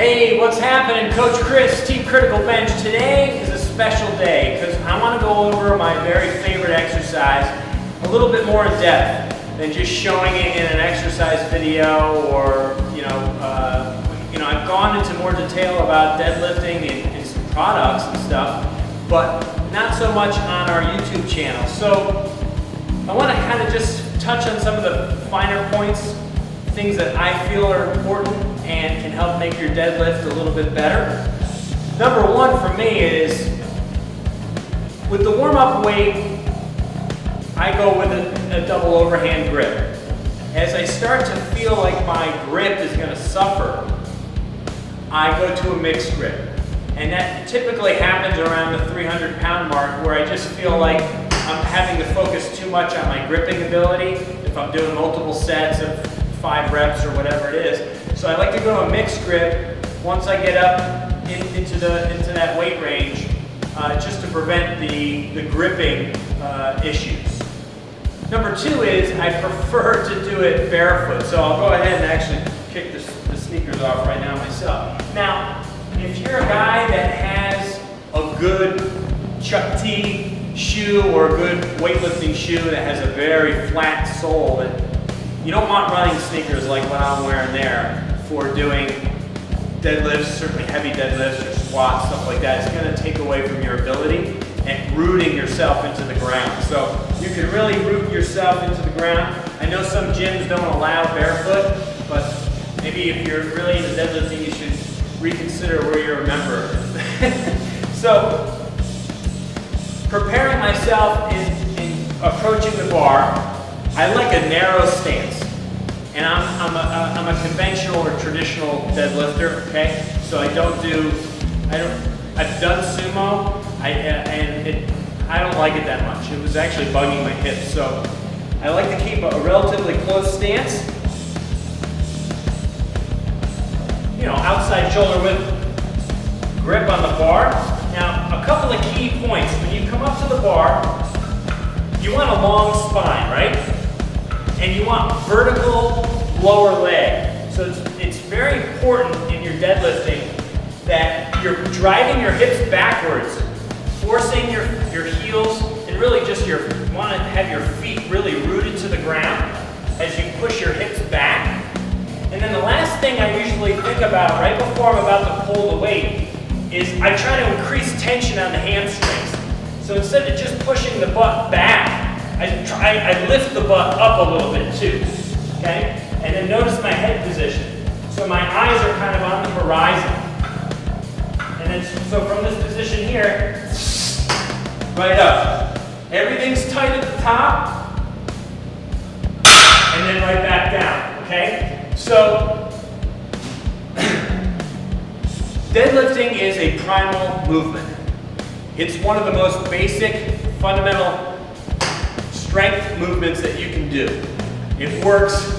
Hey, what's happening? Coach Chris, Team Critical Bench. Today is a special day because I want to go over my very favorite exercise a little bit more in depth than just showing it in an exercise video, or I've gone into more detail about deadlifting and some products and stuff, but not so much on our YouTube channel. So I want to kind of just touch on some of the finer points, things that I feel are important and can help make your deadlift a little bit better. Number one for me is, with the warm-up weight, I go with a double overhand grip. As I start to feel like my grip is going to suffer, I go to a mixed grip. And that typically happens around the 300-pound mark, where I just feel like I'm having to focus too much on my gripping ability if I'm doing multiple sets of 5 reps or whatever it is. So I like to go to a mixed grip once I get up into that weight range, just to prevent the gripping issues. Number two is I prefer to do it barefoot. So I'll go ahead and actually kick the sneakers off right now myself. Now, if you're a guy that has a good Chuck T shoe or a good weightlifting shoe that has a very flat sole, that you don't want running sneakers like what I'm wearing there for doing deadlifts, certainly heavy deadlifts or squats, stuff like that. It's going to take away from your ability and rooting yourself into the ground. So you can really root yourself into the ground. I know some gyms don't allow barefoot, but maybe if you're really into deadlifting, you should reconsider where you're a member. So preparing myself in approaching the bar, I like a narrow stance. And I'm a conventional or traditional deadlifter, okay? So I've done sumo, I don't like it that much. It was actually bugging my hips. So I like to keep a relatively close stance. You know, outside shoulder width grip on the bar. Now, a couple of key points. When you come up to the bar, you want a long spine, right? And you want vertical lower leg. So it's very important in your deadlifting that you're driving your hips backwards, forcing your heels, and really just want to have your feet really rooted to the ground as you push your hips back. And then the last thing I usually think about right before I'm about to pull the weight is I try to increase tension on the hamstrings. So instead of just pushing the butt back, I lift the butt up a little bit too, okay? And then notice my head position. So my eyes are kind of on the horizon. And then, so from this position here, right up. Everything's tight at the top, and then right back down, okay? So, deadlifting is a primal movement. It's one of the most basic, fundamental strength movements that you can do. It works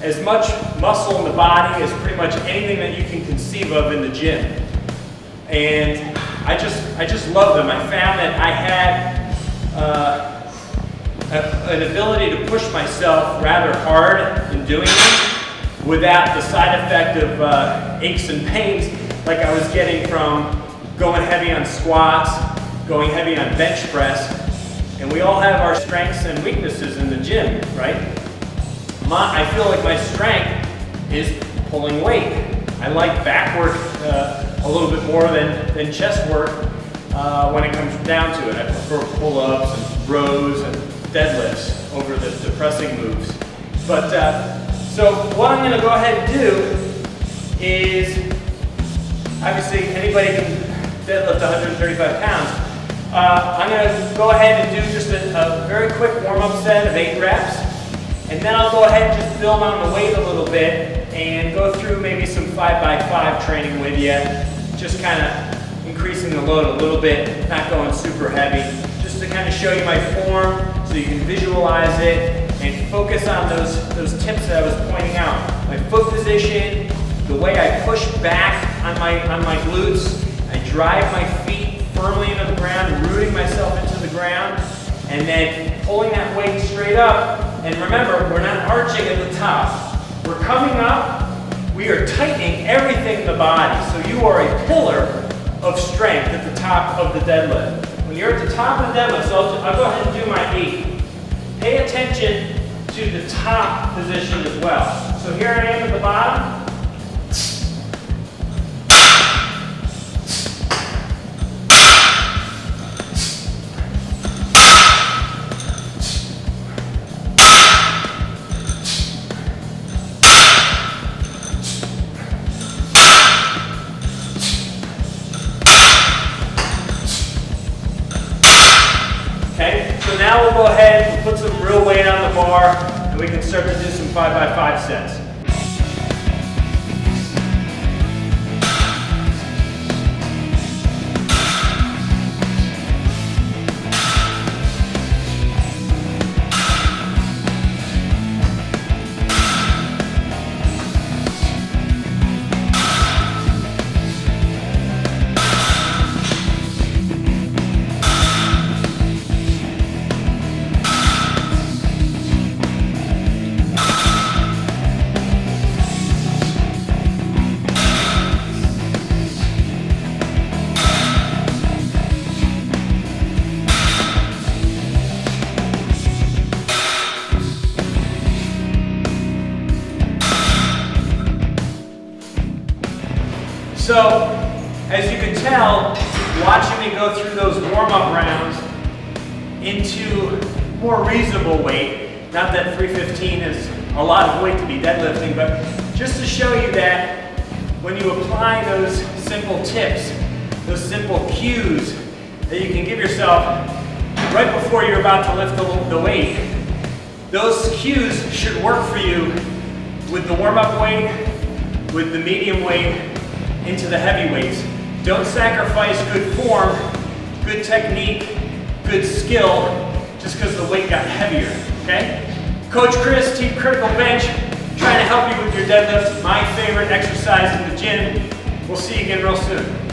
as much muscle in the body as pretty much anything that you can conceive of in the gym. And I just love them. I found that I had an ability to push myself rather hard in doing it without the side effect of aches and pains like I was getting from going heavy on squats, going heavy on bench press. And we all have our strengths and weaknesses in the gym, right? I feel like my strength is pulling weight. I like back work a little bit more than chest work when it comes down to it. I prefer pull-ups and rows and deadlifts over the pressing moves. But so what I'm going to go ahead and do is, obviously anybody can deadlift 135 pounds. I'm going to go ahead and do just a very quick warm-up set of 8 reps. And then I'll go ahead and just build on the weight a little bit and go through maybe some 5x5 training with you. Just kind of increasing the load a little bit, not going super heavy. Just to kind of show you my form so you can visualize it and focus on those tips that I was pointing out. My foot position, the way I push back on my glutes. I drive my feet firmly into the ground, rooting myself into the ground, and then pulling that weight straight up. And remember, we're not arching at the top. We're coming up, we are tightening everything in the body. So you are a pillar of strength at the top of the deadlift. When you're at the top of the deadlift, so I'll go ahead and do my 8. Pay attention to the top position as well. So here I am at the bottom. Okay, so now we'll go ahead and put some real weight on the bar and we can start to do some 5x5 sets. So, as you can tell, watching me go through those warm-up rounds into more reasonable weight, not that 315 is a lot of weight to be deadlifting, but just to show you that when you apply those simple tips, those simple cues that you can give yourself right before you're about to lift the weight, those cues should work for you with the warm-up weight, with the medium weight, into the heavy weights. Don't sacrifice good form, good technique, good skill, just because the weight got heavier, okay? Coach Chris, Team Critical Bench, trying to help you with your deadlifts. My favorite exercise in the gym. We'll see you again real soon.